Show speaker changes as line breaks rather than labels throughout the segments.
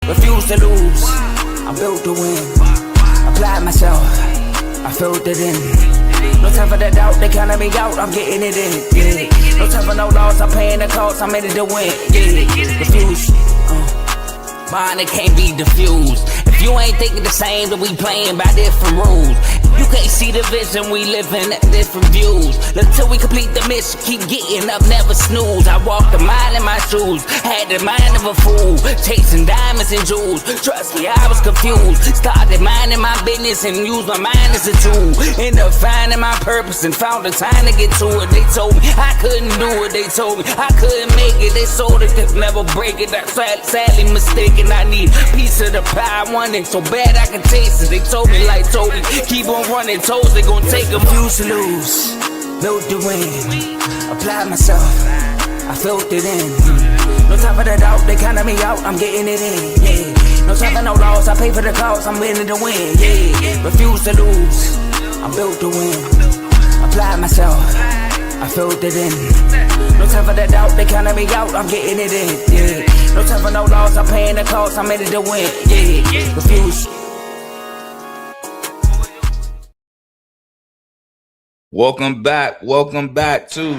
refuse to lose. I'm built to win. Applied myself, I filled it in. No time for the doubt, they counted me out, I'm getting it in. Yeah. No time for no loss, I'm paying the cost, I'm in it to win. Yeah. Refuse. Mine, it can't be diffused. If you ain't thinking the same, then we playing by different rules. You can't see the vision, we living at different views. Until we complete the mission, keep getting up, never snooze. I walked a mile in my shoes, had the mind of a fool, chasing diamonds and jewels. Trust me, I was confused. Started minding my business and used my mind as a tool. Ended up finding my purpose and found the time to get to it. They told me I couldn't do it, they told me I couldn't make it. They sold it, could never break it. That's sadly mistaken. I need a piece of the pie, I want it so bad I can taste it. They told me like Toby, keep on running toes, they gon' take them. Refuse to lose, built to win. Applied myself, I filled it in. No time for the doubt, they counted me out, I'm getting it in. Yeah. No time for no loss, I pay for the cost, I'm winning to win. Yeah. Refuse to lose, I'm built to win. Applied myself, I filled it in. No time for the doubt, they counted me out, I'm getting it in. Yeah. No time for no loss, I'm paying the cost, I'm in it to win. Yeah. Refuse.
Welcome back to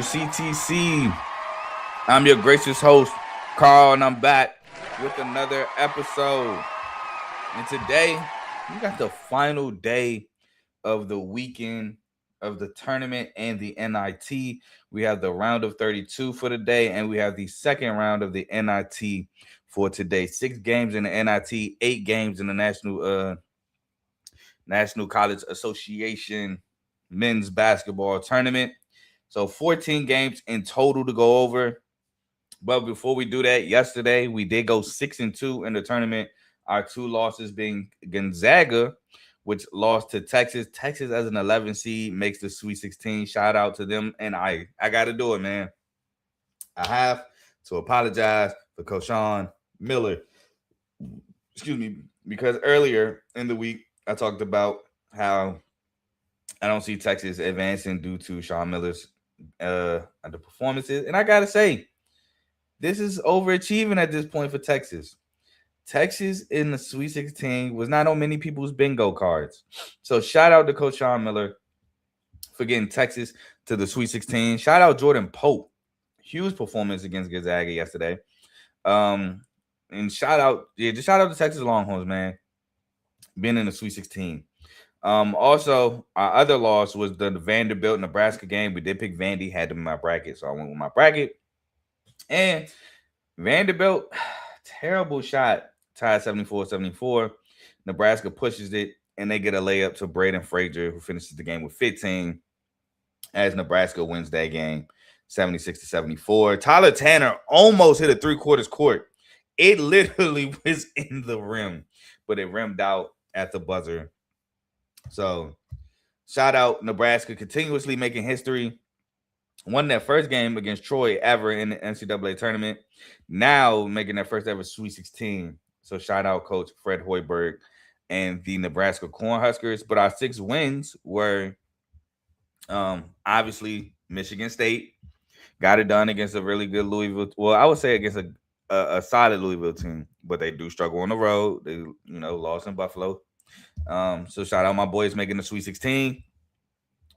CTC. I'm your gracious host, Carl, and I'm back with another episode. And today, we got the final day of the weekend of the tournament and the NIT. We have the round of 32 for today, and we have the second round of the NIT for today. 6 games in the NIT, 8 games in the National College Association men's basketball tournament. So 14 games in total to go over. But before we do that, yesterday we did go 6-2 in the tournament. Our 2 losses being Gonzaga, which lost to Texas. Texas as an 11 seed makes the Sweet 16. Shout out to them. And I got to do it, man. I have to apologize for Coach Miller. Excuse me, because earlier in the week I talked about how I don't see Texas advancing due to Sean Miller's underperformances. And I got to say, this is overachieving at this point for Texas. Texas in the Sweet 16 was not on many people's bingo cards. So shout out to Coach Sean Miller for getting Texas to the Sweet 16. Shout out Jordan Pope. Huge performance against Gonzaga yesterday. And shout out to Texas Longhorns, man. Being in the Sweet 16. Also, our other loss was the Vanderbilt Nebraska game. We did pick Vandy, had them in my bracket, so I went with my bracket. And Vanderbilt, terrible shot, tied 74-74. Nebraska pushes it, and they get a layup to Braden Frazier, who finishes the game with 15, as Nebraska wins that game 76-74. Tyler Tanner almost hit a three-quarters court. It literally was in the rim, but it rimmed out at the buzzer. So, shout out Nebraska, continuously making history. Won their first game against Troy ever in the NCAA tournament. Now making their first ever Sweet 16. So, shout out Coach Fred Hoiberg and the Nebraska Cornhuskers. But our 6 wins were obviously Michigan State. Got it done against a really good Louisville. Well, I would say against a solid Louisville team, but they do struggle on the road. They, lost in Buffalo. So shout out my boys making the Sweet 16.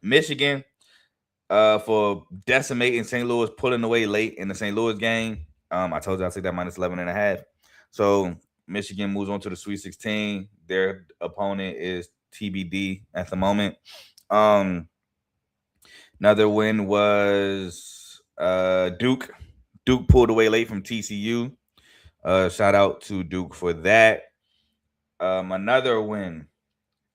Michigan for decimating St. Louis, pulling away late in the St. Louis game. I told you I'll take that minus 11.5. So Michigan moves on to the Sweet 16. Their opponent is TBD at the moment. Another win was Duke. Duke pulled away late from TCU. Shout out to Duke for that. Another win.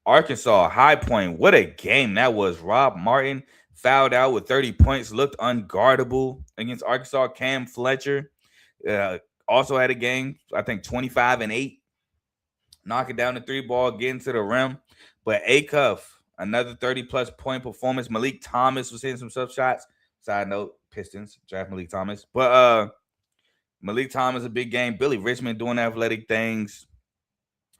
Arkansas, High Point. What a game that was. Rob Martin fouled out with 30 points. Looked unguardable against Arkansas. Cam Fletcher also had a game, I think 25-8. Knocking down the 3-ball, getting to the rim. But A-Cuff, another 30-plus point performance. Malik Thomas was hitting some tough shots. Side note, Pistons draft Malik Thomas. But Malik Thomas, a big game. Billy Richmond doing athletic things.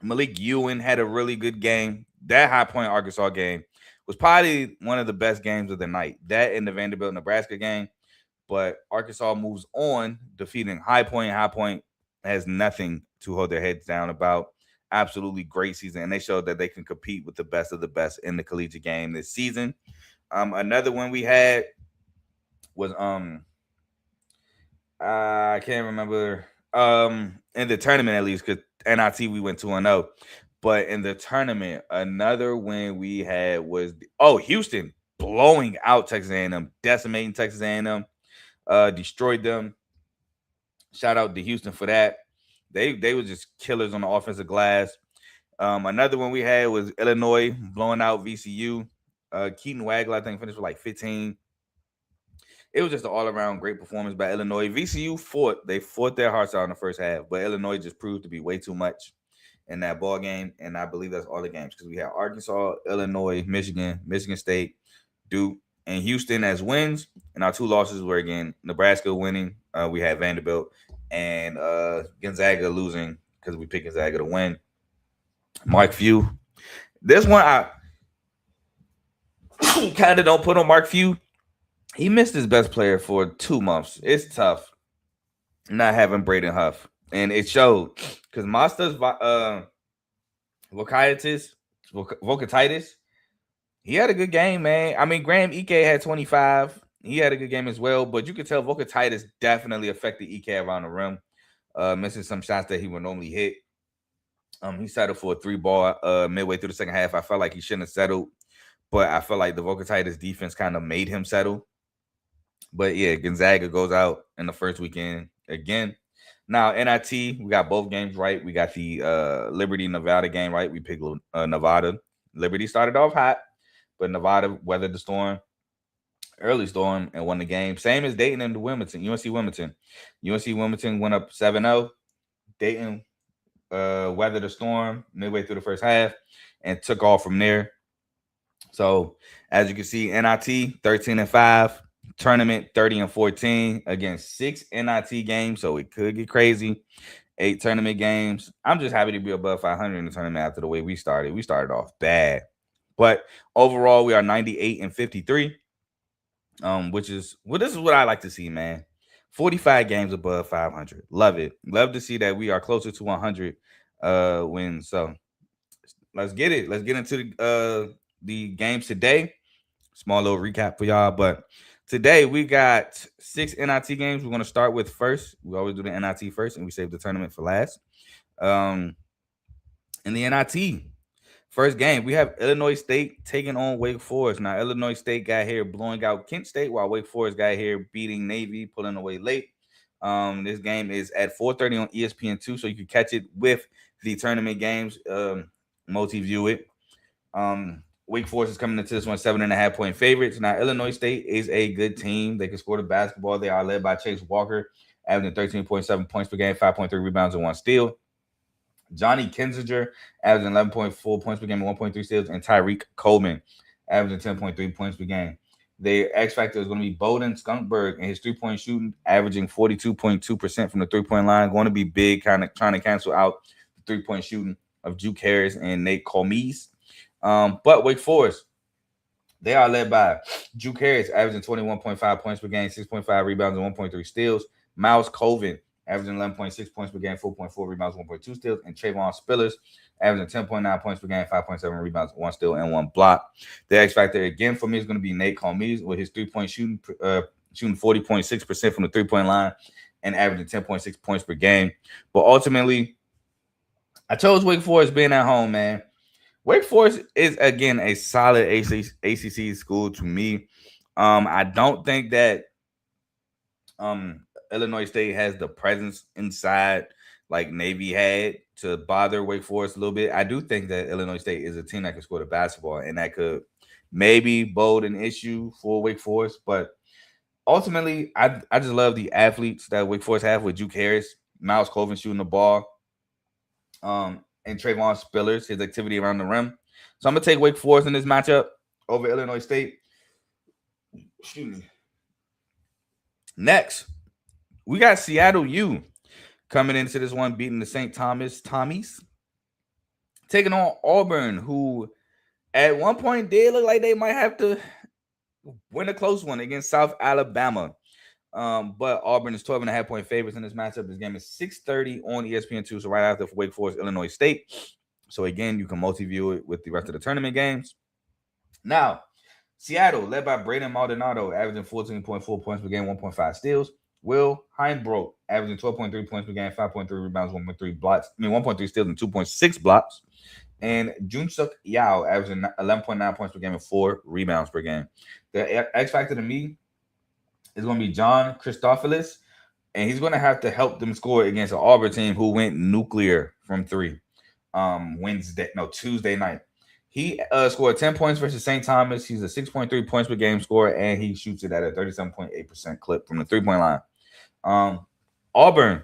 Malik Ewing had a really good game. That High Point Arkansas game was probably one of the best games of the night. That and the Vanderbilt Nebraska game. But Arkansas moves on, defeating High Point. High Point has nothing to hold their heads down about. Absolutely great season, and they showed that they can compete with the best of the best in the collegiate game this season. Another one we had was I can't remember in the tournament, at least, because NIT we went 2-0. But in the tournament, another win we had was Houston blowing out Texas A&M, decimating Texas A&M, destroyed them. Shout out to Houston for that. They were just killers on the offensive glass. Another one we had was Illinois blowing out VCU. Keaton Wagler, I think, finished with like 15. It was just an all-around great performance by Illinois. VCU fought their hearts out in the first half, but Illinois just proved to be way too much in that ball game. And I believe that's all the games, because we had Arkansas, Illinois, Michigan, Michigan State, Duke, and Houston as wins. And our two losses were, again, Nebraska winning. We had Vanderbilt, and Gonzaga losing because we picked Gonzaga to win. Mark Few. This one I kind of don't put on Mark Few. He missed his best player for 2 months. It's tough not having Braden Huff. And it showed, because Master's Vocatitis, he had a good game, man. I mean, Graham Ike had 25. He had a good game as well, but you could tell Vocatitis definitely affected Ike around the rim, missing some shots that he would normally hit. He settled for a 3-ball midway through the second half. I felt like he shouldn't have settled, but I feel like the Vocatitis defense kind of made him settle. But yeah, Gonzaga goes out in the first weekend again. Now, NIT, we got both games right. We got the Liberty Nevada game right. We picked Nevada. Liberty started off hot, but Nevada weathered the storm, early storm, and won the game. Same as Dayton and Wilmington, UNC Wilmington. UNC Wilmington went up 7-0. Dayton weathered the storm midway through the first half and took off from there. So, as you can see, NIT 13-5. Tournament 30-14. Again, 6 NIT games, so it could get crazy. 8 tournament games. I'm just happy to be above 500 in the tournament after the way we started. We started off bad, but overall we are 98-53. Which is this is what I like to see, man. 45 games above 500. Love it. Love to see that we are closer to 100 wins. So let's get it. Let's get into the games today. Small little recap for y'all, but today we got 6 NIT games. We're going to start with first. We always do the NIT first, and we save the tournament for last. In the NIT first game, we have Illinois State taking on Wake Forest. Now, Illinois State got here blowing out Kent State, while Wake Forest got here beating Navy, pulling away late. This game is at 4:30 on ESPN2, so you can catch it with the tournament games. Multi-view it. Wake Forest is coming into this one 7.5-point favorites. Now, Illinois State is a good team. They can score the basketball. They are led by Chase Walker, averaging 13.7 points per game, 5.3 rebounds, and 1 steal. Johnny Kinzinger, averaging 11.4 points per game and 1.3 steals, and Tyreek Coleman, averaging 10.3 points per game. The X factor is going to be Bowden Skunkberg, and his 3-point shooting, averaging 42.2% from the 3-point line. Going to be big, kind of trying to cancel out the 3-point shooting of Juke Harris and Nate Combs. But Wake Forest, they are led by Juke Harris, averaging 21.5 points per game, 6.5 rebounds, and 1.3 steals. Miles Colvin, averaging 11.6 points per game, 4.4 rebounds, 1.2 steals. And Trayvon Spillers, averaging 10.9 points per game, 5.7 rebounds, 1 steal, and 1 block. The X factor, again, for me is going to be Nate Combs with his 3-point shooting, shooting 40.6% from the 3-point line and averaging 10.6 points per game. But ultimately, I chose Wake Forest being at home, man. Wake Forest is, again, a solid ACC school to me. I don't think that Illinois State has the presence inside like Navy had to bother Wake Forest a little bit. I do think that Illinois State is a team that can score the basketball, and that could maybe bode an issue for Wake Forest. But ultimately, I just love the athletes that Wake Forest have with Juke Harris, Miles Colvin shooting the ball. And Trayvon Spillers, his activity around the rim. So I'm going to take Wake Forest in this matchup over Illinois State. Excuse me. Next, we got Seattle U coming into this one, beating the St. Thomas Tommies. Taking on Auburn, who at one point did look like they might have to win a close one against South Alabama. But Auburn is 12.5-point favorites in this matchup. This game is 6:30 on ESPN2, so right after Wake Forest, Illinois State. So again, you can multi-view it with the rest of the tournament games. Now, Seattle, led by Braden Maldonado, averaging 14.4 points per game, 1.5 steals. Will Heimbrook, averaging 12.3 points per game, 5.3 rebounds, 1.3 steals, and 2.6 blocks. And Junsuk Yao, averaging 11.9 points per game and 4 rebounds per game. The X factor to me is going to be John Christophilus, and he's going to have to help them score against an Auburn team who went nuclear from 3 Tuesday night. He scored 10 points versus St. Thomas. He's a 6.3 points per game scorer, and he shoots it at a 37.8% clip from the three-point line. Auburn,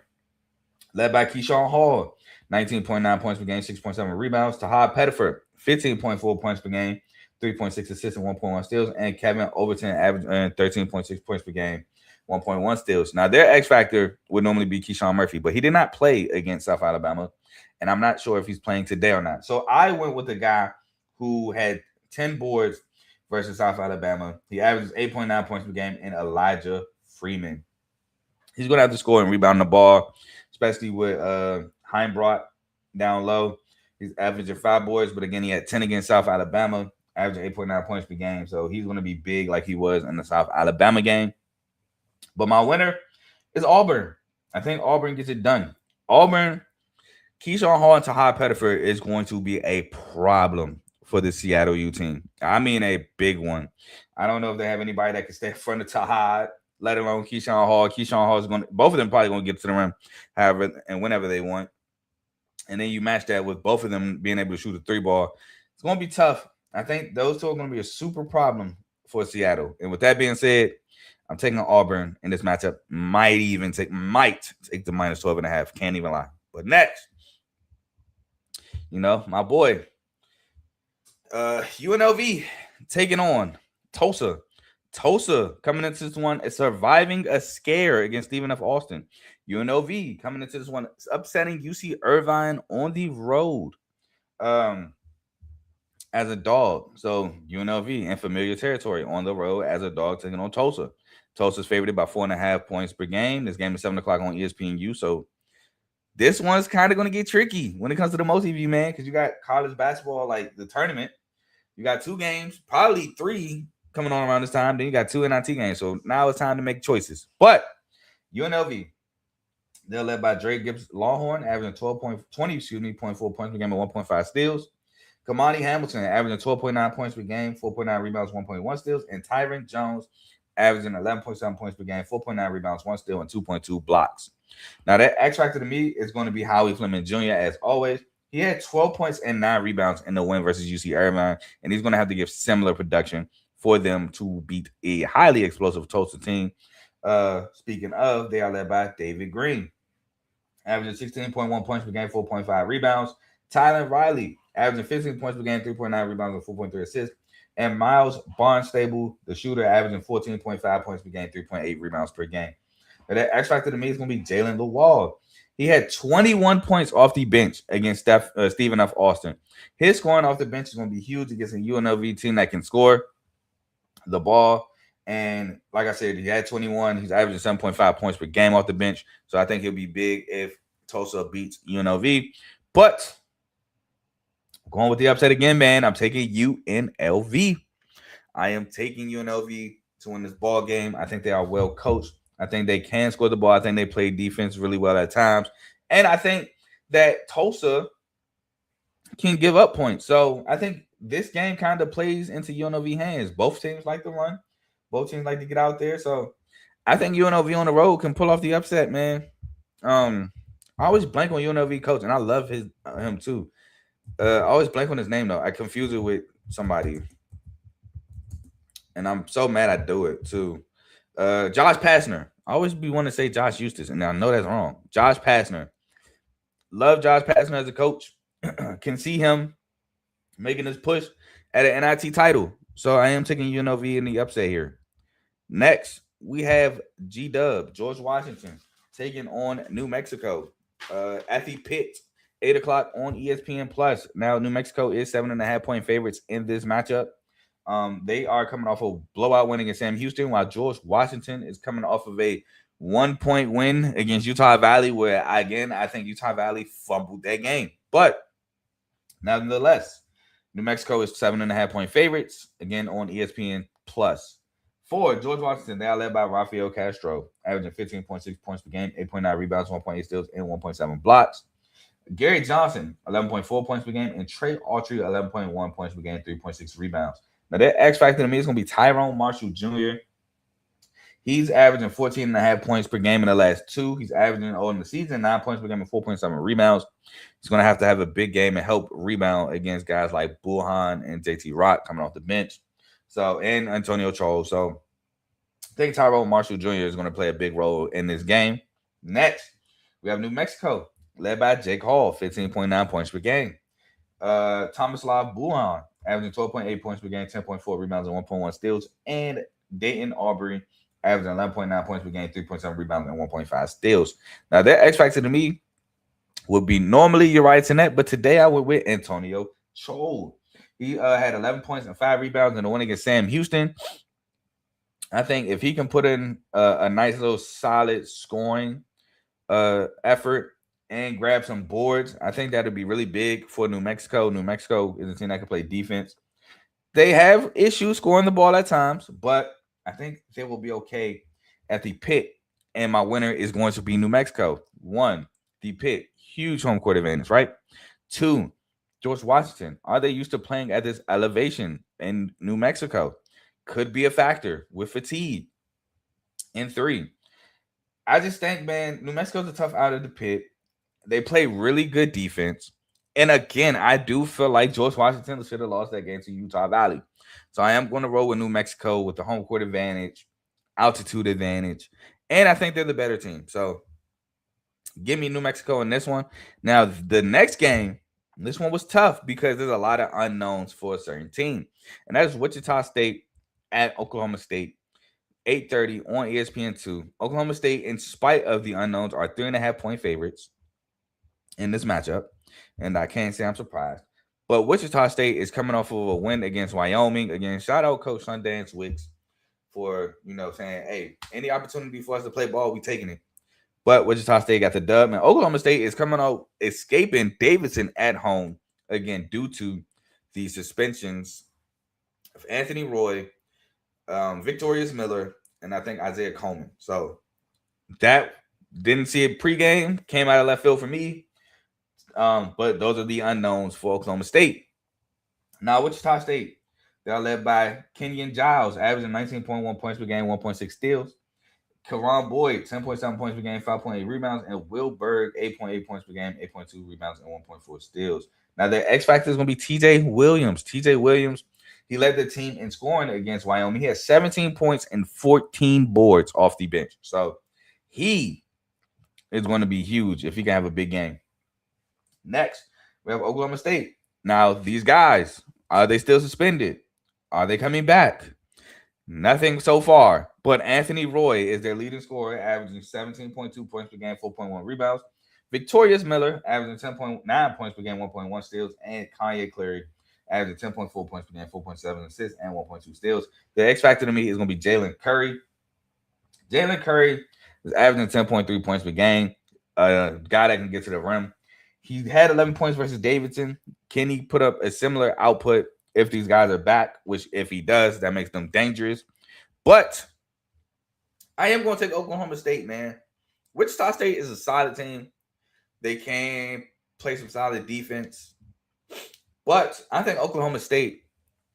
led by Keyshawn Hall, 19.9 points per game, 6.7 rebounds. Tahad Pettiford, 15.4 points per game, 3.6 assists and 1.1 steals. And Kevin Overton, averaging 13.6 points per game, 1.1 steals. Now, their X factor would normally be Keyshawn Murphy, but he did not play against South Alabama, and I'm not sure if he's playing today or not. So I went with the guy who had 10 boards versus South Alabama. He averages 8.9 points per game, in Elijah Freeman. He's going to have to score and rebound the ball, especially with Heimbrook down low. He's averaging 5 boards, but again, he had 10 against South Alabama, averaging 8.9 points per game. So he's going to be big like he was in the South Alabama game. But my winner is Auburn. I think Auburn gets it done. Auburn, Keyshawn Hall and Tahad Pettiford is going to be a problem for the Seattle U team. I mean, a big one. I don't know if they have anybody that can stay in front of Tahad, let alone Keyshawn Hall. Keyshawn Hall is going to, both of them probably going to get to the rim however and whenever they want. And then you match that with both of them being able to shoot a 3-ball. It's going to be tough. I think those two are going to be a super problem for Seattle. And with that being said, I'm taking Auburn in this matchup. Might take the minus 12.5. Can't even lie. But next, my boy, UNLV taking on Tulsa. Tulsa coming into this one is surviving a scare against Stephen F. Austin. UNLV coming into this one is upsetting UC Irvine on the road as a dog. So UNLV in familiar territory on the road as a dog taking on Tulsa. Tulsa's favored by 4.5 points per game. This game is 7 o'clock on ESPNU. So this one's kind of going to get tricky when it comes to the multi-view, man, because you got college basketball, like the tournament. You got 2 games, probably 3 coming on around this time. Then you got 2 NIT games. So now it's time to make choices. But UNLV, they're led by Dre Gibbs Longhorn, averaging 0.4 points per game and 1.5 steals. Kamani Hamilton, averaging 12.9 points per game, 4.9 rebounds, 1.1 steals. And Tyron Jones, averaging 11.7 points per game, 4.9 rebounds, 1 steal, and 2.2 blocks. Now, that X factor to me is going to be Howie Fleming Jr. as always. He had 12 points and 9 rebounds in the win versus UC Irvine, and he's going to have to give similar production for them to beat a highly explosive Tulsa team. Speaking of, they are led by David Green, averaging 16.1 points per game, 4.5 rebounds. Tylen Riley, averaging 15 points per game, 3.9 rebounds, and 4.3 assists. And Miles Barnstable, the shooter, averaging 14.5 points per game, 3.8 rebounds per game. But that X factor to me is going to be Jalen Lawal. He had 21 points off the bench against Stephen F. Austin. His scoring off the bench is going to be huge against a UNLV team that can score the ball. And like I said, he had 21. He's averaging 7.5 points per game off the bench. So I think he'll be big if Tulsa beats UNLV. But going with the upset again, man. I'm taking UNLV. I am taking UNLV to win this ball game. I think they are well coached. I think they can score the ball. I think they play defense really well at times. And I think that Tulsa can give up points. So I think this game kind of plays into UNLV hands. Both teams like to run. Both teams like to get out there. So I think UNLV on the road can pull off the upset, man. I always blank on UNLV coach, and I love him too. I always blank on his name, though. I confuse it with somebody. And I'm so mad I do it, too. Josh Pastner. I always be wanting to say Josh Eustace, and I know that's wrong. Josh Pastner. Love Josh Pastner as a coach. Can see him making this push at an NIT title. So I am taking UNLV in the upset here. Next, we have G-Dub, George Washington, taking on New Mexico at the pit. 8 o'clock on ESPN+. Now, New Mexico is 7.5-point favorites in this matchup. They are coming off a blowout win against Sam Houston, while George Washington is coming off of a 1-point win against Utah Valley, where again I think Utah Valley fumbled that game. But nonetheless, New Mexico is 7.5-point favorites again on ESPN Plus. For George Washington, they are led by Rafael Castro, averaging 15.6 points per game, 8.9 rebounds, 1.8 steals, and 1.7 blocks. Gary Johnson, 11.4 points per game, and Trey Autry, 11.1 points per game, 3.6 rebounds. Now, their X factor to me is going to be Tyrone Marshall Jr. He's averaging 14.5 points per game in the last two. He's averaging in the season 9 points per game and 4.7 rebounds. He's going to have a big game and help rebound against guys like Bulhan and JT Rock coming off the bench. So, and Antonio Charles. So, I think Tyrone Marshall Jr. is going to play a big role in this game. Next, we have New Mexico, led by Jake Hall, 15.9 points per game. Tomislav Bulhan, averaging 12.8 points per game, 10.4 rebounds, and 1.1 steals. And Dayton Aubrey, averaging 11.9 points per game, 3.7 rebounds, and 1.5 steals. Now, their X factor to me would be normally Uriah Tenet, but today I went with Antonio Chol. He had 11 points and 5 rebounds in the win against Sam Houston. I think if he can put in a nice little solid scoring effort and grab some boards, I think that would be really big for New Mexico. New Mexico is a team that can play defense. They have issues scoring the ball at times, but I think they will be okay at the pit. And my winner is going to be New Mexico. 1, the pit. Huge home court advantage, right? 2, George Washington. Are they used to playing at this elevation in New Mexico? Could be a factor with fatigue. And 3, I just think, man, New Mexico's a tough out of the pit. They play really good defense. And again, I do feel like George Washington should have lost that game to Utah Valley. So I am going to roll with New Mexico with the home court advantage, altitude advantage, and I think they're the better team. So give me New Mexico in this one. Now, the next game, this one was tough because there's a lot of unknowns for a certain team. And that is Wichita State at Oklahoma State, 8:30 on ESPN2. Oklahoma State, in spite of the unknowns, are 3.5-point favorites in this matchup. And I can't say I'm surprised. But Wichita State is coming off of a win against Wyoming. Again, shout out Coach Sundance Wicks for, saying, hey, any opportunity for us to play ball, we taking it. But Wichita State got the dub. And Oklahoma State is coming out escaping Davidson at home, again, due to the suspensions of Anthony Roy, Victorious Miller, and I think Isaiah Coleman. So that didn't see it pregame, came out of left field for me. But those are the unknowns for Oklahoma State. Now, Wichita State, they're led by Kenyon Giles, averaging 19.1 points per game, 1.6 steals. Karan Boyd, 10.7 points per game, 5.8 rebounds. And Will Berg, 8.8 points per game, 8.2 rebounds, and 1.4 steals. Now, their X factor is going to be TJ Williams. TJ Williams, he led the team in scoring against Wyoming. He had 17 points and 14 boards off the bench. So he is going to be huge if he can have a big game. Next, we have Oklahoma State. Now, these guys, are they still suspended? Are they coming back? Nothing so far. But Anthony Roy is their leading scorer, averaging 17.2 points per game, 4.1 rebounds. Victorious Miller, averaging 10.9 points per game, 1.1 steals. And Kanye Clary, averaging 10.4 points per game, 4.7 assists, and 1.2 steals. The X factor to me is going to be Jalen Curry. Jalen Curry is averaging 10.3 points per game. A guy that can get to the rim. He had 11 points versus Davidson. Can he put up a similar output if these guys are back? Which, if he does, that makes them dangerous. But I am going to take Oklahoma State, man. Wichita State is a solid team. They can play some solid defense. But I think Oklahoma State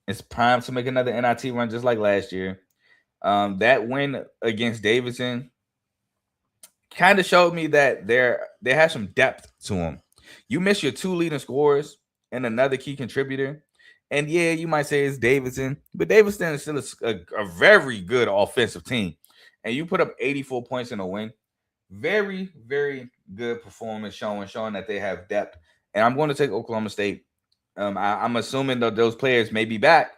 is primed to make another NIT run just like last year. That win against Davidson kind of showed me that they have some depth to them. You miss your 2 leading scorers and another key contributor. And yeah, you might say it's Davidson, but Davidson is still a very good offensive team. And you put up 84 points in a win. Very, very good performance showing that they have depth. And I'm going to take Oklahoma State. I'm assuming that those players may be back.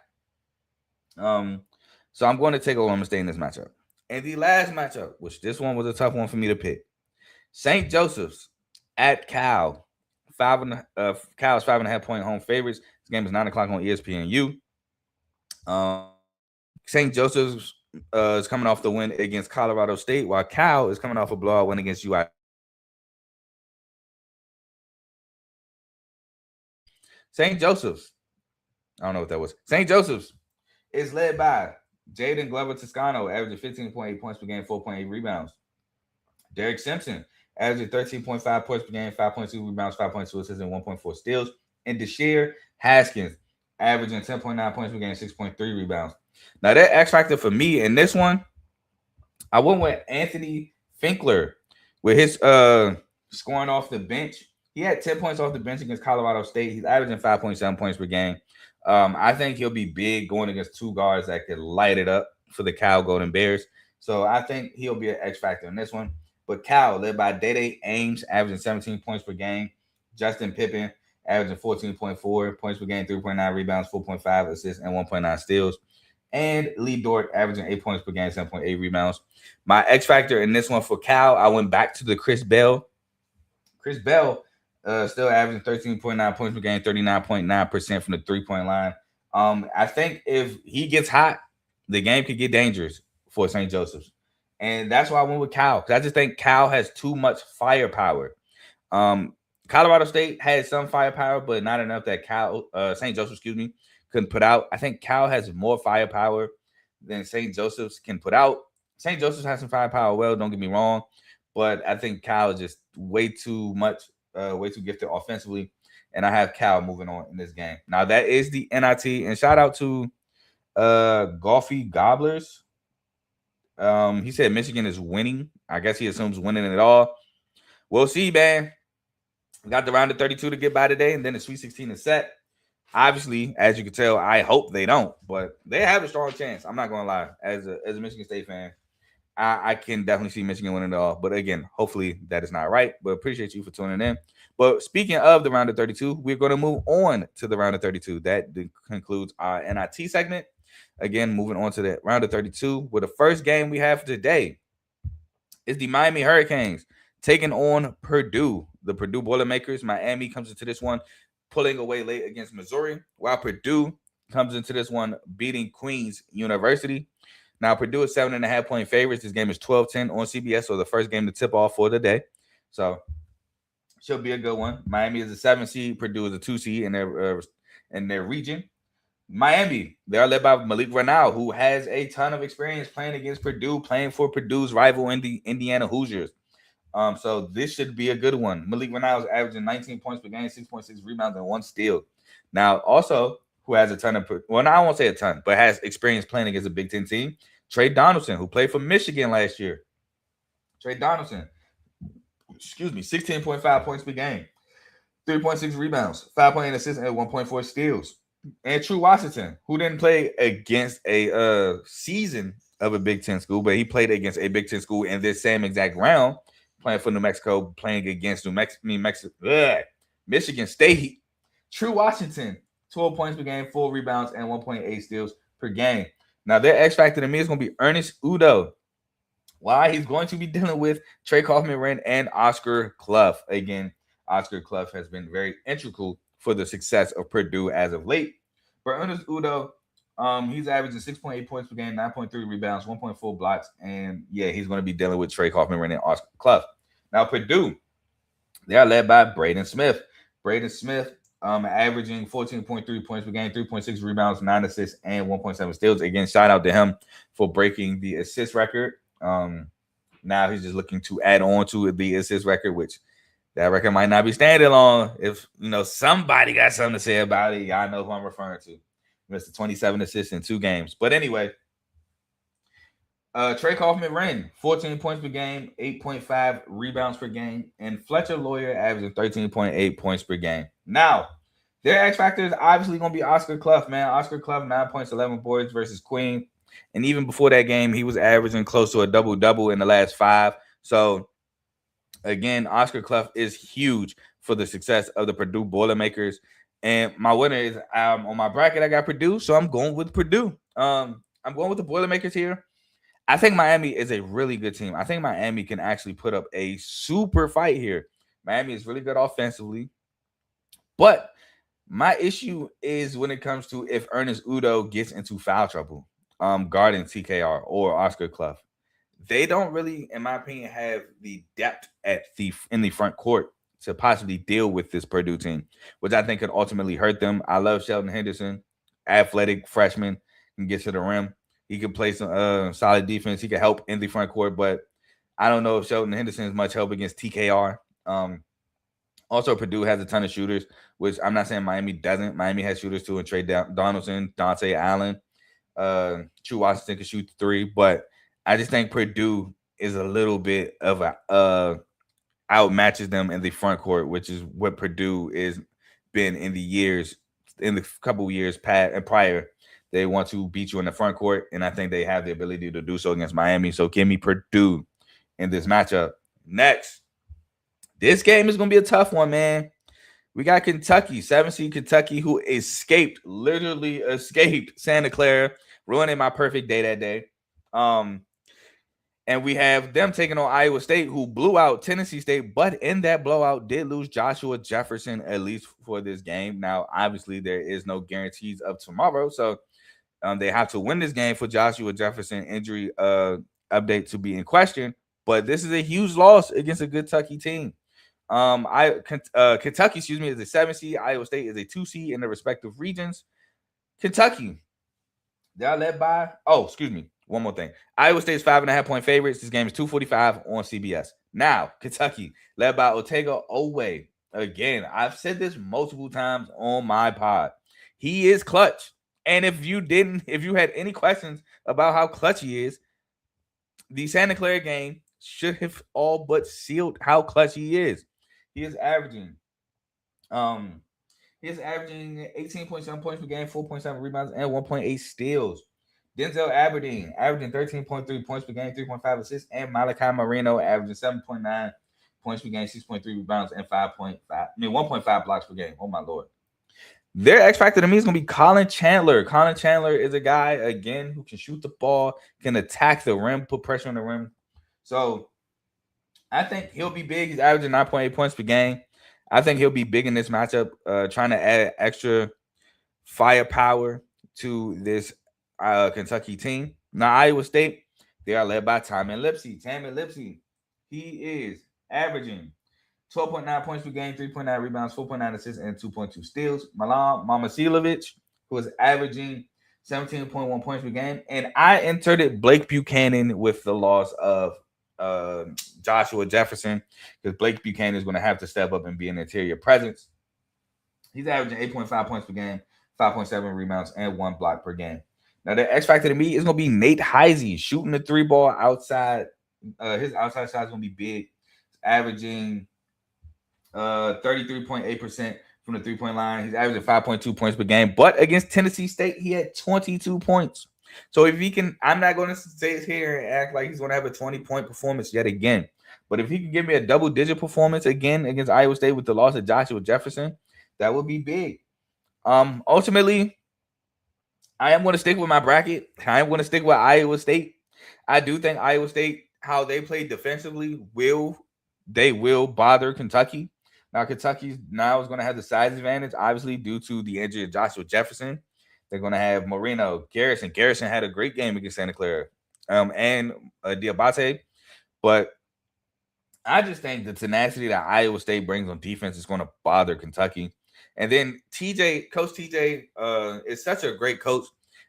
So I'm going to take Oklahoma State in this matchup. And the last matchup, which this one was a tough one for me to pick. St. Joseph's at Cal. Cal's 5.5-point home favorites. This game is 9 o'clock on ESPNU. St. Joseph's is coming off the win against Colorado State, while Cal is coming off a blowout win against UI. St. Joseph's, I don't know what that was. St. Joseph's is led by Jaden Glover Toscano, averaging 15.8 points per game, 4.8 rebounds. Derek Simpson, averaging 13.5 points per game, 5.2 rebounds, 5.2 assists, and 1.4 steals. And Deshair Haskins, averaging 10.9 points per game, 6.3 rebounds. Now, that X factor for me in this one, I went with Anthony Finkler with his scoring off the bench. He had 10 points off the bench against Colorado State. He's averaging 5.7 points per game. I think he'll be big going against two guards that could light it up for the Cal Golden Bears. So I think he'll be an X factor in this one. But Cal, led by Dede Ames, averaging 17 points per game. Justin Pippen, averaging 14.4 points per game, 3.9 rebounds, 4.5 assists, and 1.9 steals. And Lee Dort, averaging 8 points per game, 7.8 rebounds. My X factor in this one for Cal, I went back to the Chris Bell. Chris Bell still averaging 13.9 points per game, 39.9% from the three-point line. I think if he gets hot, the game could get dangerous for St. Joseph's. And that's why I went with Cal, because I just think Cal has too much firepower. Colorado State had some firepower, but not enough that St. Joseph's, couldn't put out. I think Cal has more firepower than St. Joseph's can put out. St. Joseph's has some firepower, well, don't get me wrong, but I think Cal is just way too gifted offensively, and I have Cal moving on in this game. Now, that is the NIT, and shout out to Golfy Gobblers. He said Michigan is winning. I guess he assumes winning it all. We'll see, man. We got the round of 32 to get by today, and then the Sweet 16 is set. Obviously, as you can tell, I hope they don't, but they have a strong chance. I'm not going to lie. As a Michigan State fan, I can definitely see Michigan winning it all. But again, hopefully that is not right. But appreciate you for tuning in. But speaking of the round of 32, we're going to move on to the round of 32. That concludes our NIT segment. Again, moving on to the round of 32, where the first game we have today is the Miami Hurricanes taking on Purdue. The Purdue Boilermakers. Miami comes into this one pulling away late against Missouri, while Purdue comes into this one beating Queens University. Now, Purdue is 7.5-point favorites. This game is 12-10 on CBS, so the first game to tip off for the day. So, should be a good one. Miami is a 7 seed. Purdue is a 2 seed in their region. Miami, they are led by Malik Renal, who has a ton of experience playing against Purdue, playing for Purdue's rival in the Indiana Hoosiers. So this should be a good one. Malik Renal is averaging 19 points per game, 6.6 rebounds, and 1 steal. Now, also, who has a ton of, well, I won't say a ton, but has experience playing against a Big Ten team, Trey Donaldson, who played for Michigan last year. Trey Donaldson, 16.5 points per game, 3.6 rebounds, 5.8 assists, and 1.4 steals. And True Washington, who didn't play against a season of a Big Ten school, but he played against a Big Ten school in this same exact round, playing for New Mexico, playing against Michigan State. True Washington, 12 points per game, 4 rebounds, and 1.8 steals per game. Now, their X factor to me is going to be Ernest Udoh. Why? He's going to be dealing with Trey Kaufman-Renn and Oscar Clough. Again, Oscar Clough has been very integral for the success of Purdue as of late. For Ernest Udoh, he's averaging 6.8 points per game, 9.3 rebounds, 1.4 blocks, and he's going to be dealing with Trey Kaufman-Renn and Oscar Clough. Now, Purdue, they are led by Braden Smith. Braden Smith averaging 14.3 points per game, 3.6 rebounds, 9 assists, and 1.7 steals. Again, shout out to him for breaking the assist record. Now he's just looking to add on to the assist record, which that record might not be standing long. If somebody got something to say about it, y'all know who I'm referring to. Mr. 27 assists in 2 games. But anyway, Trey Kaufman-Renn, 14 points per game, 8.5 rebounds per game, and Fletcher Lawyer averaging 13.8 points per game. Now, their X factor is obviously going to be Oscar Clough, man. Oscar Clough, 9 points, 11 boards versus Queen. And even before that game, he was averaging close to a double-double in the last 5. So, again, Oscar Clough is huge for the success of the Purdue Boilermakers. And my winner is on my bracket, I got Purdue, so I'm going with Purdue. I'm going with the Boilermakers here. I think Miami is a really good team. I think Miami can actually put up a super fight here. Miami is really good offensively, but My issue is when it comes to if Ernest Udo gets into foul trouble, guarding TKR or Oscar Clough. They don't really, in my opinion, have the depth in the front court to possibly deal with this Purdue team, which I think could ultimately hurt them. I love Sheldon Henderson, athletic freshman, can get to the rim. He can play some solid defense. He can help in the front court, but I don't know if Sheldon Henderson is much help against TKR. Also, Purdue has a ton of shooters, which I'm not saying Miami doesn't. Miami has shooters too, and Trey Donaldson, Dante Allen, True Washington can shoot three, but I just think Purdue is a little bit of a outmatches them in the front court, which is what Purdue is been in the couple of years past and prior. They want to beat you in the front court, and I think they have the ability to do so against Miami. So give me Purdue in this matchup. Next, this game is going to be a tough one, man. We got Kentucky, 7 seed Kentucky, who literally escaped Santa Clara, ruining my perfect day that day. And we have them taking on Iowa State, who blew out Tennessee State, but in that blowout did lose Joshua Jefferson, at least for this game. Now, obviously, there is no guarantees of tomorrow, so they have to win this game for Joshua Jefferson injury update to be in question. But this is a huge loss against a Kentucky team. Kentucky, is a 7 seed. Iowa State is a 2 seed in the respective regions. Kentucky, they are led by. One more thing. Iowa State's 5.5-point favorites. This game is 2:45 on CBS. Now, Kentucky, led by Otega Owe. Again, I've said this multiple times on my pod. He is clutch. And if you had any questions about how clutch he is, the Santa Clara game should have all but sealed how clutch he is. He is averaging 18.7 points per game, 4.7 rebounds, and 1.8 steals. Denzel Aberdeen averaging 13.3 points per game, 3.5 assists, and Malachi Marino averaging 7.9 points per game, 6.3 rebounds, and 1.5 blocks per game. Oh my Lord. Their X factor to me is going to be Colin Chandler. Colin Chandler is a guy, again, who can shoot the ball, can attack the rim, put pressure on the rim. So I think he'll be big. He's averaging 9.8 points per game. I think he'll be big in this matchup, trying to add extra firepower to this Kentucky team. Now, Iowa State, they are led by Tamin Lipsey. Tamin Lipsey, he is averaging 12.9 points per game, 3.9 rebounds, 4.9 assists, and 2.2 steals. Milan Momasilovic, who is averaging 17.1 points per game. And I inserted Blake Buchanan with the loss of Joshua Jefferson, because Blake Buchanan is going to have to step up and be an interior presence. He's averaging 8.5 points per game, 5.7 rebounds, and 1 block per game. Now, the X factor to me is going to be Nate Heisey shooting the 3-ball outside. His outside shot is going to be big. He's averaging 33.8% from the 3-point line. He's averaging 5.2 points per game. But against Tennessee State, he had 22 points. So if he can, I'm not going to sit here and act like he's going to have a 20-point performance yet again. But if he can give me a double-digit performance again against Iowa State with the loss of Joshua Jefferson, that would be big. Ultimately, I am going to stick with my bracket. I am going to stick with Iowa State. I do think Iowa State, how they play defensively, will bother Kentucky. Now, Kentucky now is going to have the size advantage, obviously, due to the injury of Joshua Jefferson. They're going to have Marino, Garrison. Garrison had a great game against Santa Clara, and Diabate. But I just think the tenacity that Iowa State brings on defense is going to bother Kentucky. And then Coach TJ is such a great coach.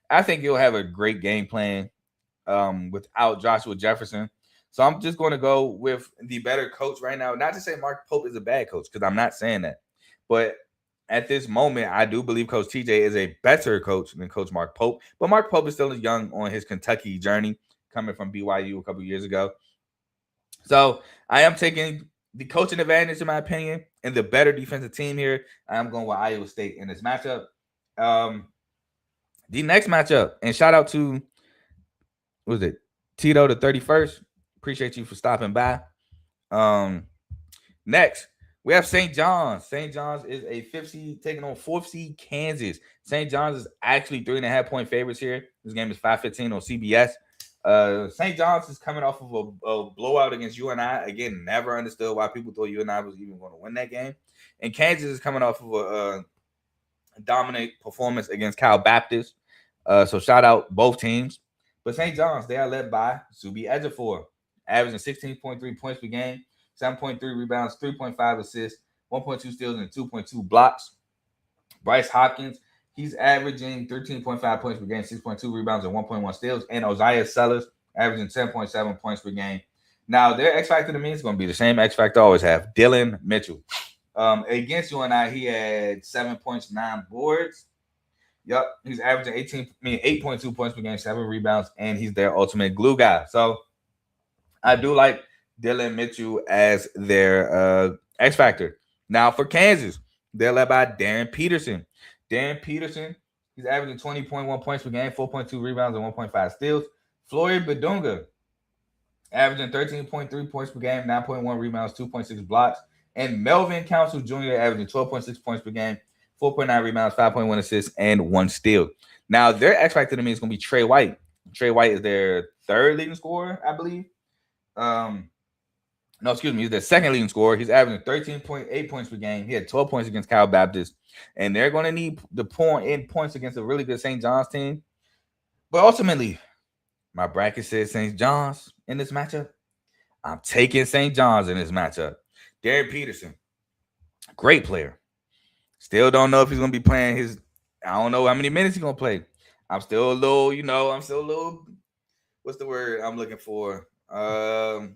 I think he'll have a great game plan without Joshua Jefferson. So I'm just going to go with the better coach right now. Not to say Mark Pope is a bad coach, because I'm not saying that. But at this moment, I do believe Coach TJ is a better coach than Coach Mark Pope. But Mark Pope is still young on his Kentucky journey, coming from BYU a couple years ago. So I am taking the coaching advantage, in my opinion, and the better defensive team here. I am going with Iowa State in this matchup. The next matchup, and shout out to, Tito the 31st. Appreciate you for stopping by. Next, we have St. John's. St. John's is a 5th seed taking on 4th seed Kansas. St. John's is actually 3.5-point favorites here. This game is 5:15 on CBS. St. John's is coming off of a blowout against UNI. Again, never understood why people thought UNI was even going to win that game. And Kansas is coming off of dominant performance against Cal Baptist. So shout out both teams. But St. John's, they are led by Zuby Ejiofor, averaging 16.3 points per game, 7.3 rebounds, 3.5 assists, 1.2 steals, and 2.2 blocks. Bryce Hopkins, he's averaging 13.5 points per game, 6.2 rebounds, and 1.1 steals. And Osiah Sellers, averaging 10.7 points per game. Now, their X Factor to me is going to be the same X Factor I always have, Dylan Mitchell. Against UNI, he had 7 points, 9 boards. Yep, he's averaging 8.2 points per game, 7 rebounds, and he's their ultimate glue guy. So I do like Dylan Mitchell as their X Factor. Now for Kansas, they're led by Darren Peterson. Darren Peterson, he's averaging 20.1 points per game, 4.2 rebounds, and 1.5 steals. Floyd Badunga, averaging 13.3 points per game, 9.1 rebounds, 2.6 blocks. And Melvin Council Jr. averaging 12.6 points per game, 4.9 rebounds, 5.1 assists, and 1 steal. Now, their X Factor to me is going to be Trey White. Trey White is their third leading scorer, I believe. He's their second leading scorer. He's averaging 13.8 points per game. He had 12 points against Cal Baptist. And they're going to need the points against a really good St. John's team. But ultimately, my bracket says St. John's in this matchup. I'm taking St. John's in this matchup. Darren Peterson, great player. Still don't know if he's going to be playing I don't know how many minutes he's going to play. I'm still a little, what's the word I'm looking for? I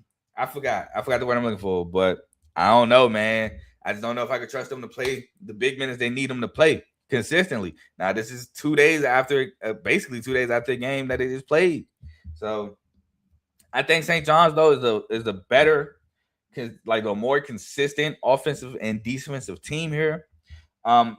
forgot the word I'm looking for, but I don't know, man. I just don't know if I could trust them to play the big minutes they need them to play consistently. Now, this is 2 days after, basically 2 days after the game that it is played. So I think St. John's, though, is the better, like a more consistent offensive and defensive team here.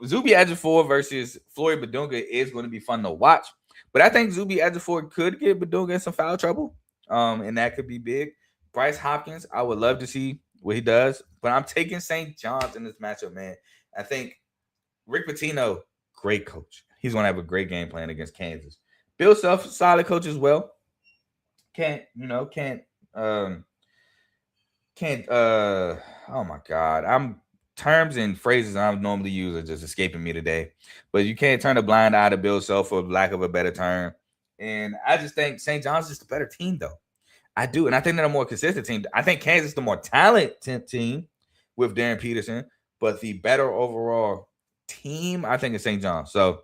Zuby Ejiofor versus Floyd Badunga is going to be fun to watch. But I think Zuby Ejiofor could get Badunga in some foul trouble. And that could be big. Bryce Hopkins, I would love to see what he does. But I'm taking St. John's in this matchup, man. I think Rick Pitino, great coach. He's going to have a great game plan against Kansas. Bill Self, solid coach as well. Oh my God. Terms and phrases I normally use are just escaping me today. But you can't turn a blind eye to Bill Self, for lack of a better term. And I just think St. John's is the better team, though. I do. And I think they're a more consistent team. I think Kansas is the more talented team with Darren Peterson. But the better overall team, I think, is St. John's. So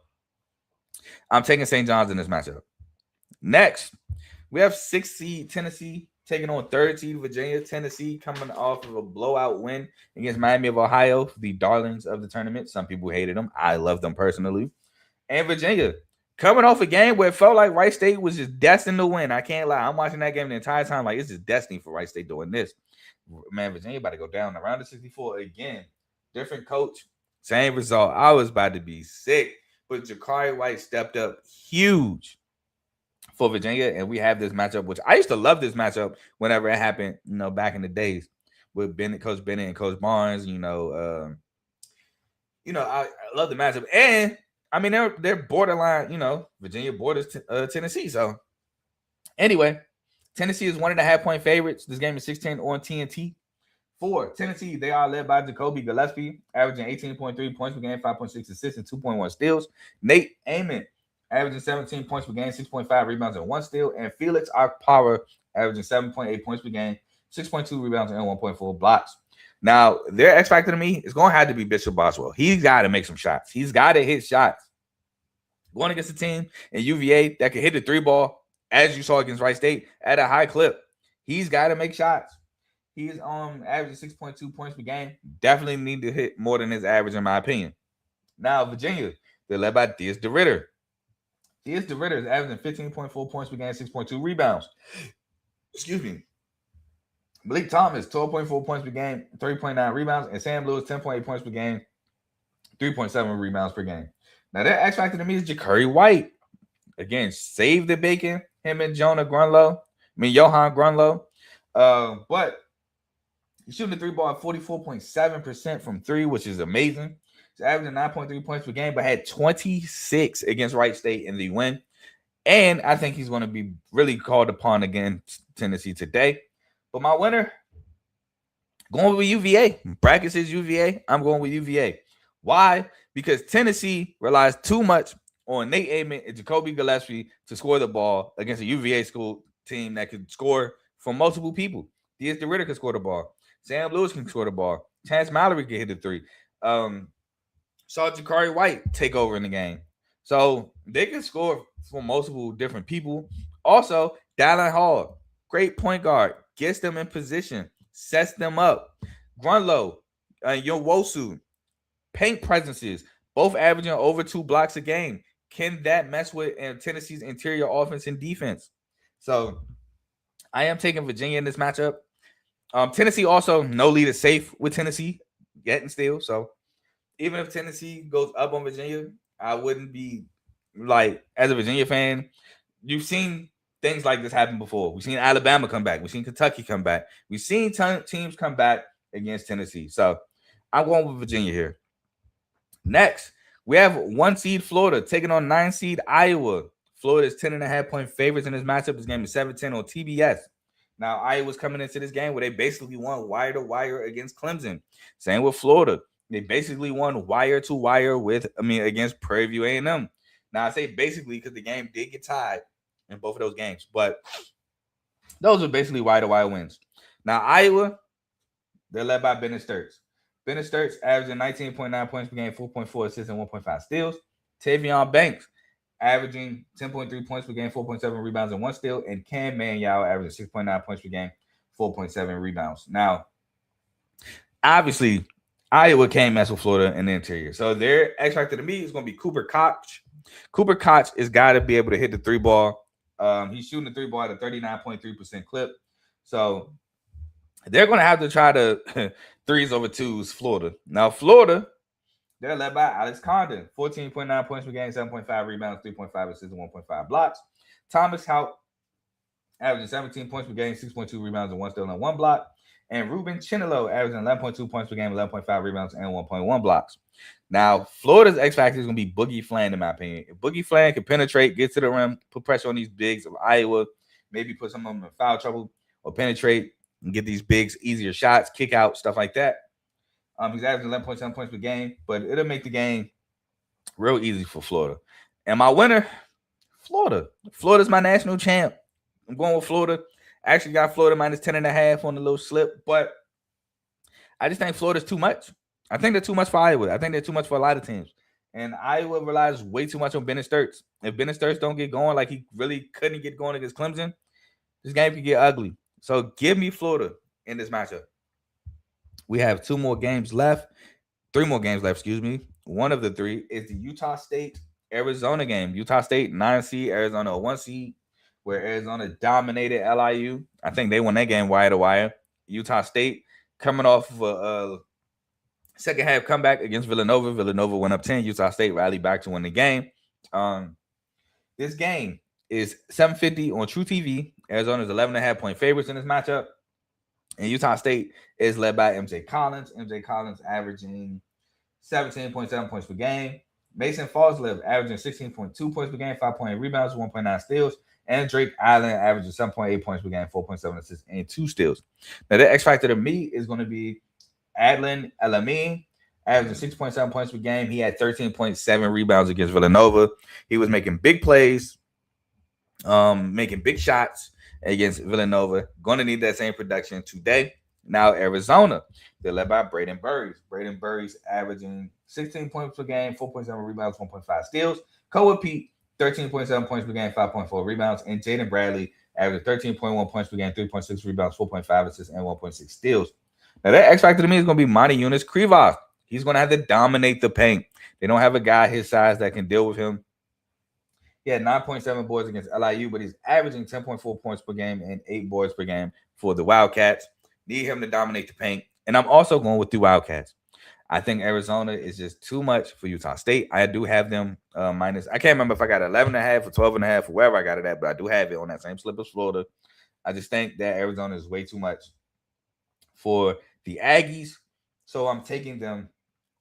I'm taking St. John's in this matchup. Next, we have 6th seed Tennessee taking on 3rd seed Virginia. Tennessee coming off of a blowout win against Miami of Ohio, the darlings of the tournament. Some people hated them. I love them personally. And Virginia coming off a game where it felt like Wright State was just destined to win. I can't lie. I'm watching that game the entire time like it's just destiny for Wright State doing this. Man, Virginia about to go down around the 64 again. Different coach, same result. I was about to be sick. But Jakari White stepped up huge for Virginia, and we have this matchup, which I used to love this matchup whenever it happened, back in the days with Coach Bennett and Coach Barnes. I love the matchup, and I mean they're borderline. Virginia borders Tennessee. So anyway, Tennessee is 1.5-point favorites. This game is 16 on TNT. For Tennessee, they are led by Jacoby Gillespie, averaging 18.3 points per game, 5.6 assists, and 2.1 steals. Nate Amon, averaging 17 points per game, 6.5 rebounds, and 1 steal. And Felix Akpara, averaging 7.8 points per game, 6.2 rebounds, and 1.4 blocks. Now, their X factor to me is going to have to be Bishop Boswell. He's got to make some shots. He's got to hit shots. Going against a team in UVA that can hit the 3-ball, as you saw against Wright State, at a high clip. He's got to make shots. He's averaging 6.2 points per game. Definitely need to hit more than his average, in my opinion. Now, Virginia, they're led by Diaz DeRitter. Diaz DeRitter is averaging 15.4 points per game, 6.2 rebounds. Excuse me. Malik Thomas, 12.4 points per game, 3.9 rebounds. And Sam Lewis, 10.8 points per game, 3.7 rebounds per game. Now, their X factor to me is Jakari White. Again, save the bacon, him and Johan Grunlow. But he's shooting the 3-ball at 44.7% from 3, which is amazing. He's averaging 9.3 points per game, but had 26 against Wright State in the win. And I think he's going to be really called upon against Tennessee today. But my winner, going with UVA. Bracket says UVA. I'm going with UVA. Why? Because Tennessee relies too much on Nate Amon and Jacoby Gillespie to score the ball against a UVA school team that could score from multiple people. D.S. DeRitter can score the ball. Sam Lewis can score the ball. Chance Mallory can hit the three. Saw Jakari White take over in the game. So they can score from multiple different people. Also, Dallin Hall, great point guard, gets them in position, sets them up. Grunlow, Yowosu, paint presences, both averaging over 2 blocks a game. Can that mess with Tennessee's interior offense and defense? So I am taking Virginia in this matchup. Tennessee also, no lead is safe with Tennessee yet and still. So even if Tennessee goes up on Virginia, I wouldn't be like, as a Virginia fan, you've seen things like this happen before. We've seen Alabama come back. We've seen Kentucky come back. We've seen teams come back against Tennessee. So I'm going with Virginia here. Next, we have 1 seed Florida taking on 9 seed Iowa. Florida is 10.5-point favorites in this matchup. This game is 7-10 on TBS. Now, Iowa's coming into this game where they basically won wire to wire against Clemson. Same with Florida. They basically won wire to wire against Prairie View A&M. Now, I say basically because the game did get tied in both of those games, but those are basically wire to wire wins. Now, Iowa, they're led by Bennett Sturts. Bennett Sturts averaging 19.9 points per game, 4.4 assists, and 1.5 steals. Tavion Banks averaging 10.3 points per game, 4.7 rebounds, and 1 steal. And Cam Manyow averaging 6.9 points per game, 4.7 rebounds. Now, obviously, Iowa can't mess with Florida in the interior. So their X factor to me is going to be Cooper Koch. Cooper Koch has got to be able to hit the 3 ball. He's shooting the 3 ball at a 39.3% clip. So they're going to have to try to 3s over 2s Florida. Now, Florida, they're led by Alex Condon. 14.9 points per game, 7.5 rebounds, 3.5 assists, and 1.5 blocks. Thomas Hout averaging 17 points per game, 6.2 rebounds, and 1 steal and 1 block. And Ruben Chinelo averaging 11.2 points per game, 11.5 rebounds, and 1.1 blocks. Now, Florida's X factor is going to be Boogie Flan, in my opinion. If Boogie Flan can penetrate, get to the rim, put pressure on these bigs of Iowa, maybe put some of them in foul trouble, or penetrate and get these bigs easier shots, kick out, stuff like that. He's averaging 11.7 points per game, but it'll make the game real easy for Florida. And my winner, Florida. Florida's my national champ. I'm going with Florida. I actually got Florida minus 10.5 on the little slip, but I just think Florida's too much. I think they're too much for Iowa. I think they're too much for a lot of teams. And Iowa relies way too much on Bennett Sturts. If Bennett Sturts don't get going like he really couldn't get going against Clemson, this game could get ugly. So give me Florida in this matchup. We have 3 more games left, excuse me. One of the 3 is the Utah State-Arizona game. Utah State, 9 seed, Arizona, 1 seed, where Arizona dominated LIU. I think they won that game wire to wire. Utah State coming off of a second half comeback against Villanova. Villanova went up 10. Utah State rallied back to win the game. This game is 7:50 on True TV. Arizona's 11.5-point favorites in this matchup. And Utah State is led by MJ Collins. MJ Collins averaging 17.7 points per game. Mason Falslev averaging 16.2 points per game, 5.8 rebounds, 1.9 steals. And Drake Allen averaging 7.8 points per game, 4.7 assists, and 2 steals. Now, the X factor to me is going to be Adlin Elamine, averaging 6.7 points per game. He had 13.7 rebounds against Villanova. He was making big plays, making big shots against Villanova. Going to need that same production today. Now, Arizona, they're led by Braden Burries. Braden Burries averaging 16 points per game, 4.7 rebounds, 1.5 steals. Koa Pete, 13.7 points per game, 5.4 rebounds. And Jaden Bradley averaging 13.1 points per game, 3.6 rebounds, 4.5 assists, and 1.6 steals. Now, that X factor to me is going to be Monty Eunice Krivov. He's going to have to dominate the paint. They don't have a guy his size that can deal with him. He had 9.7 boards against LIU, but he's averaging 10.4 points per game and 8 boards per game for the Wildcats. Need him to dominate the paint. And I'm also going with the Wildcats. I think Arizona is just too much for Utah State. I do have them minus. I can't remember if I got 11.5 or 12.5 or wherever I got it at, but I do have it on that same slip as Florida. I just think that Arizona is way too much for the Aggies. So I'm taking them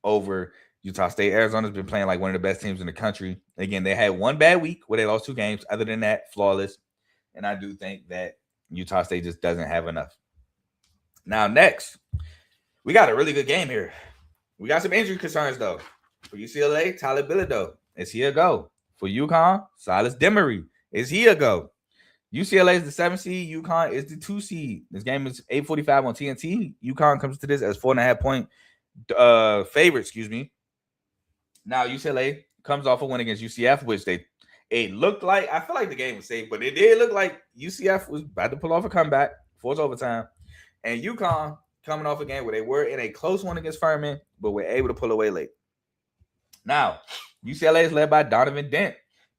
over Utah State. Arizona's been playing like one of the best teams in the country. Again, they had one bad week where they lost 2 games. Other than that, flawless. And I do think that Utah State just doesn't have enough. Now, next, we got a really good game here. We got some injury concerns, though. For UCLA, Tyler Bilodeau. Is he a go? For UConn, Silas Demery. Is he a go? UCLA is the 7th seed. UConn is the 2 seed. This game is 8:45 on TNT. UConn comes to this as 4.5 point favorite, excuse me. Now, UCLA comes off a win against UCF, which it looked like, I feel like the game was safe, but it did look like UCF was about to pull off a comeback, force overtime. And UConn coming off a game where they were in a close one against Furman, but were able to pull away late. Now, UCLA is led by Donovan Dent.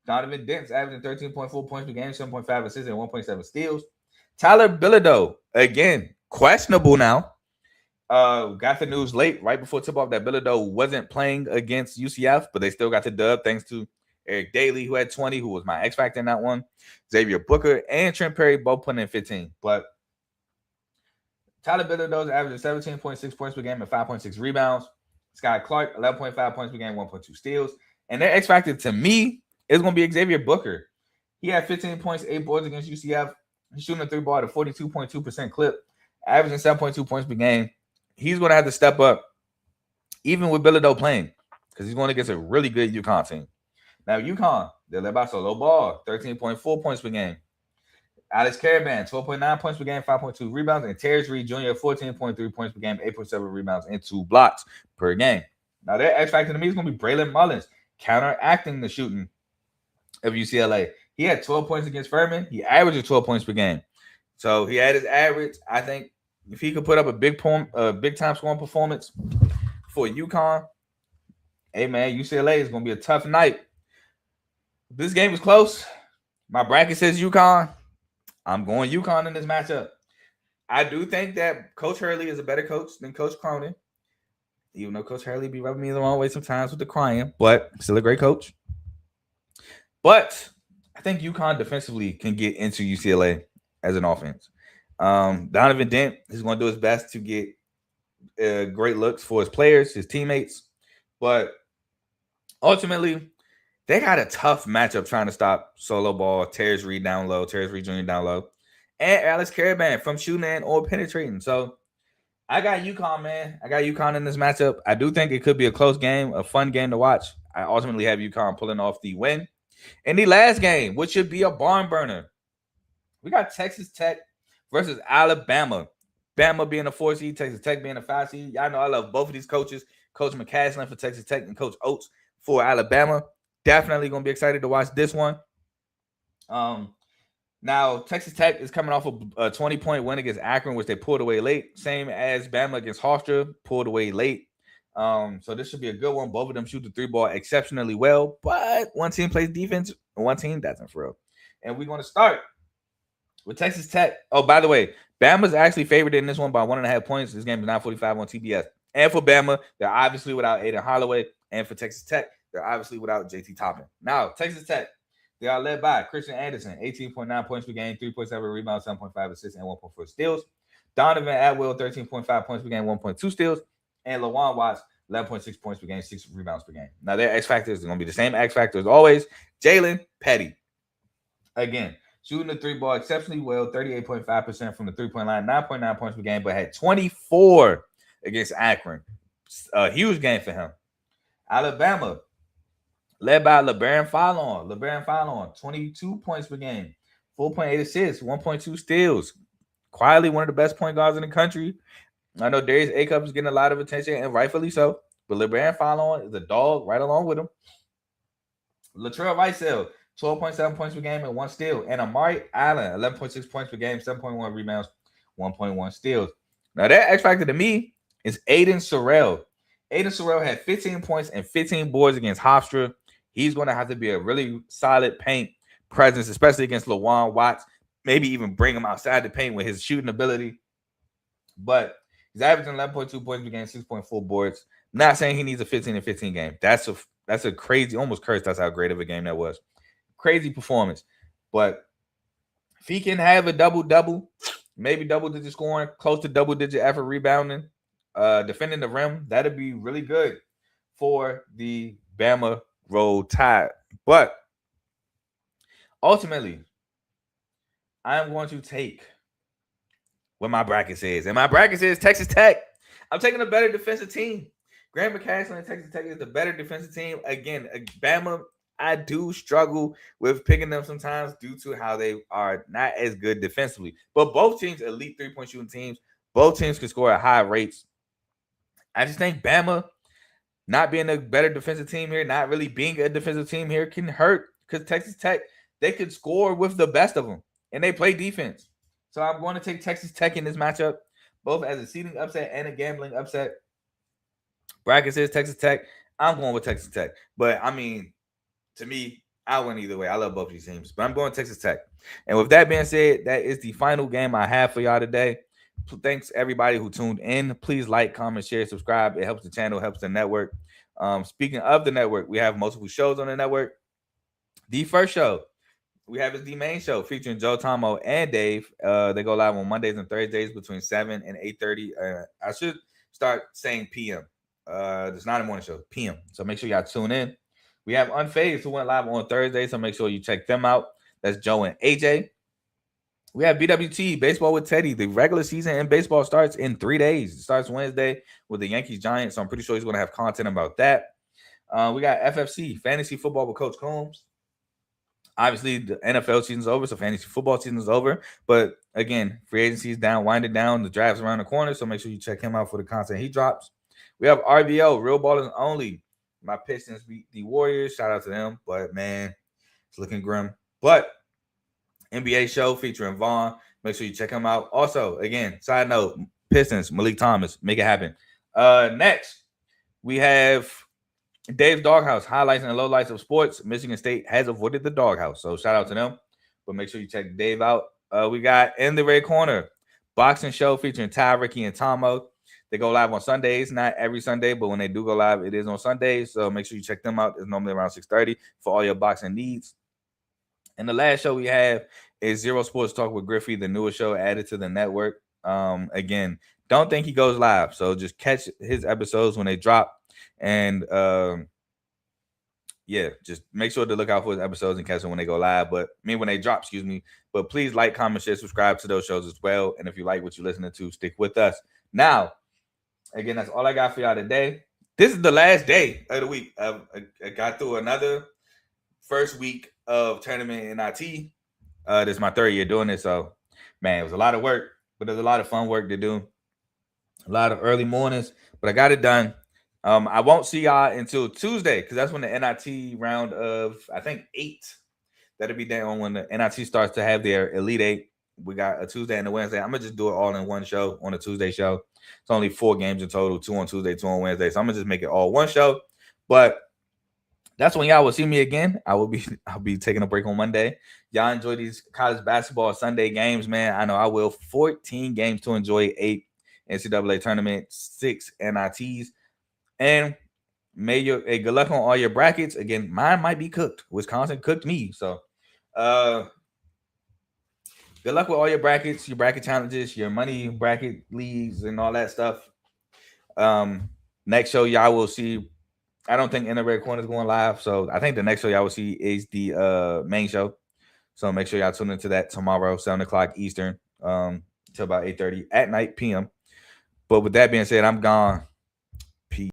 Donovan Dent's averaging 13.4 points per game, 7.5 assists, and 1.7 steals. Tyler Bilodeau, again, questionable now. Got the news late, right before tip-off, that Bilodeau wasn't playing against UCF, but they still got the dub thanks to Eric Daly, who had 20, who was my X factor in that one. Xavier Booker and Trent Perry both putting in 15. But Tyler Bilodeau's averaging 17.6 points per game and 5.6 rebounds. Sky Clark, 11.5 points per game, 1.2 steals. And their X factor to me is going to be Xavier Booker. He had 15 points, 8 boards against UCF. He's shooting a 3-ball at a 42.2% clip, averaging 7.2 points per game. He's going to have to step up, even with Bilodeau playing, because he's going against a really good UConn team. Now, UConn, they're led by Solo Ball, 13.4 points per game. Alex Caravan, 12.9 points per game, 5.2 rebounds. And Terrence Reed Jr., 14.3 points per game, 8.7 rebounds, and 2 blocks per game. Now, their X factor to me is going to be Braylon Mullins, counteracting the shooting of UCLA. He had 12 points against Furman. He averaged 12 points per game. So he had his average. I think if he could put up a big time scoring performance for UConn, hey, man, UCLA is going to be a tough night. This game is close. My bracket says UConn. I'm going UConn in this matchup. I do think that Coach Hurley is a better coach than Coach Cronin, even though Coach Hurley be rubbing me the wrong way sometimes with the crying, but still a great coach. But I think UConn defensively can get into UCLA as an offense. Donovan Dent is going to do his best to get great looks for his players, his teammates. But ultimately, they got a tough matchup trying to stop Solo Ball, Terrence Reed down low, Terrence Reed Jr. down low, and Alex Caravan from shooting and or penetrating. So I got UConn, man. I got UConn in this matchup. I do think it could be a close game, a fun game to watch. I ultimately have UConn pulling off the win. In the last game, which should be a barn burner, we got Texas Tech versus Alabama. Bama being a 4 seed, Texas Tech being a 5 seed. Y'all know I love both of these coaches, Coach McCaslin for Texas Tech and Coach Oates for Alabama. Definitely going to be excited to watch this one. Now, Texas Tech is coming off a 20-point win against Akron, which they pulled away late. Same as Bama against Hofstra, pulled away late. So this should be a good one. Both of them shoot the 3-ball exceptionally well, but one team plays defense and one team doesn't, for real. And we're going to start with Texas Tech. Oh, by the way, Bama's actually favored in this one by 1.5 points. This game is 9:45 on TBS. And for Bama, they're obviously without Aiden Holloway. And for Texas Tech, they're obviously without JT Toppin. Now, Texas Tech, they are led by Christian Anderson, 18.9 points per game, 3.7 rebounds, 7.5 assists, and 1.4 steals. Donovan Atwell, 13.5 points per game, 1.2 steals. And LaJuan Watts, 11.6 points per game, 6 rebounds per game. Now, their X factors are going to be the same X factor as always. Jalen Petty. Again, shooting the 3-ball exceptionally well, 38.5% from the 3-point line, 9.9 points per game, but had 24 against Akron. A huge game for him. Alabama, led by LeBaron Fallon, 22 points per game, 4.8 assists, 1.2 steals. Quietly one of the best point guards in the country. I know Darius Acup is getting a lot of attention, and rightfully so. But LeBaron Fallon is a dog right along with him. Latrell Weissel, 12.7 points per game and 1 steal. And Amari Allen, 11.6 points per game, 7.1 rebounds, 1.1 steals. Now, that X factor to me is Aiden Sorrell. Aiden Sorrell had 15 points and 15 boards against Hofstra. He's going to have to be a really solid paint presence, especially against LaJuan Watts. Maybe even bring him outside the paint with his shooting ability. But he's averaging 11.2 points per game, 6.4 boards. Not saying he needs a 15 and 15 game. That's a crazy, almost cursed. That's how great of a game that was. Crazy performance. But if he can have a double-double, maybe double-digit scoring, close to double-digit effort rebounding, defending the rim, that'd be really good for the Bama Roll Tide. But ultimately, I'm going to take what my bracket says. And my bracket says Texas Tech. I'm taking a better defensive team. Grant McCastle and Texas Tech is the better defensive team. Again, Bama, I do struggle with picking them sometimes due to how they are not as good defensively. But both teams, elite three-point shooting teams, both teams can score at high rates. I just think Bama not being a better defensive team here, not really being a defensive team here can hurt because Texas Tech, they could score with the best of them, and they play defense. So I'm going to take Texas Tech in this matchup, both as a seeding upset and a gambling upset. Bracket says Texas Tech. I'm going with Texas Tech. But, I mean, to me, I win either way. I love both these teams. But I'm going Texas Tech. And with that being said, that is the final game I have for y'all today. Thanks, everybody who tuned in. Please like, comment, share, subscribe. It helps the channel, helps the network. Speaking of the network, we have multiple shows on the network. The first show we have is the main show featuring Joe, Tomo, and Dave. They go live on Mondays and Thursdays between 7 and 8:30. I should start saying p.m. It's not a morning show, p.m. So make sure y'all tune in. We have Unfazed who went live on Thursday, so make sure you check them out. That's Joe and AJ. We have BWT, Baseball with Teddy. The regular season in baseball starts in 3 days. It starts Wednesday with the Yankees Giants, so I'm pretty sure he's going to have content about that. We got FFC, Fantasy Football with Coach Coombs. Obviously, the NFL season's over, so fantasy football season's over. But, again, free agency is down, winding down. The draft's around the corner, so make sure you check him out for the content he drops. We have RVL, Real Ballers Only. My Pistons beat the Warriors. Shout out to them. But, man, it's looking grim. But NBA show featuring Vaughn. Make sure you check him out. Also, again, side note, Pistons, Malik Thomas. Make it happen. Next, we have Dave's Doghouse, highlights and lowlights of sports. Michigan State has avoided the doghouse, so shout out to them. But make sure you check Dave out. We got In the Red Corner, boxing show featuring Ty, Ricky, and Tomo. They go live on Sundays, not every Sunday, but when they do go live, it is on Sundays. So make sure you check them out. It's normally around 6:30 for all your boxing needs. And the last show we have is Zero Sports Talk with Griffey, the newest show added to the network. Again, don't think he goes live, so just catch his episodes when they drop. And yeah, just make sure to look out for his episodes and catch them when they go live. But when they drop, excuse me. But please like, comment, share, subscribe to those shows as well. And if you like what you're listening to, stick with us. Now, again, that's all I got for y'all today. This is the last day of the week. I got through another first week of tournament NIT. This is my third year doing this. So, man, it was a lot of work, but there's a lot of fun work to do. A lot of early mornings, but I got it done. I won't see y'all until Tuesday because that's when the NIT round of, I think, 8. That'll be down when the NIT starts to have their Elite 8. We got a Tuesday and a Wednesday. I'm going to just do it all in one show on a Tuesday show. It's only 4 games in total, 2 on Tuesday, 2 on Wednesday. So I'm going to just make it all one show. But that's when y'all will see me again. I'll be taking a break on Monday. Y'all enjoy these college basketball Sunday games, man. I know I will. 14 games to enjoy, 8 NCAA tournament, 6 NITs. And good luck on all your brackets. Again, mine might be cooked. Wisconsin cooked me. So good luck with all your brackets, your bracket challenges, your money bracket leagues, and all that stuff. Next show y'all will see. I don't think In the Red Corner is going live. So I think the next show y'all will see is the main show. So make sure y'all tune into that tomorrow, 7 o'clock Eastern, till about 8:30 at night p.m. But with that being said, I'm gone. Peace.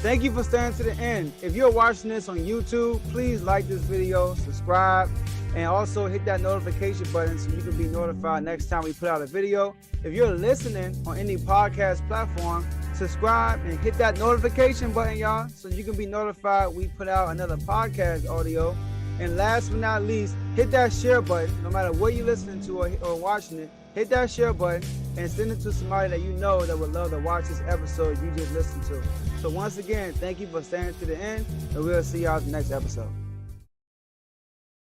Thank you for staying to the end. If you're watching this on YouTube, please like this video, subscribe, and also hit that notification button so you can be notified next time we put out a video. If you're listening on any podcast platform, subscribe and hit that notification button, y'all, so you can be notified we put out another podcast audio. And last but not least, hit that share button. No matter what you're listening to or watching it, hit that share button and send it to somebody that you know that would love to watch this episode you just listened to. So once again, thank you for staying to the end, and we'll see y'all in the next episode.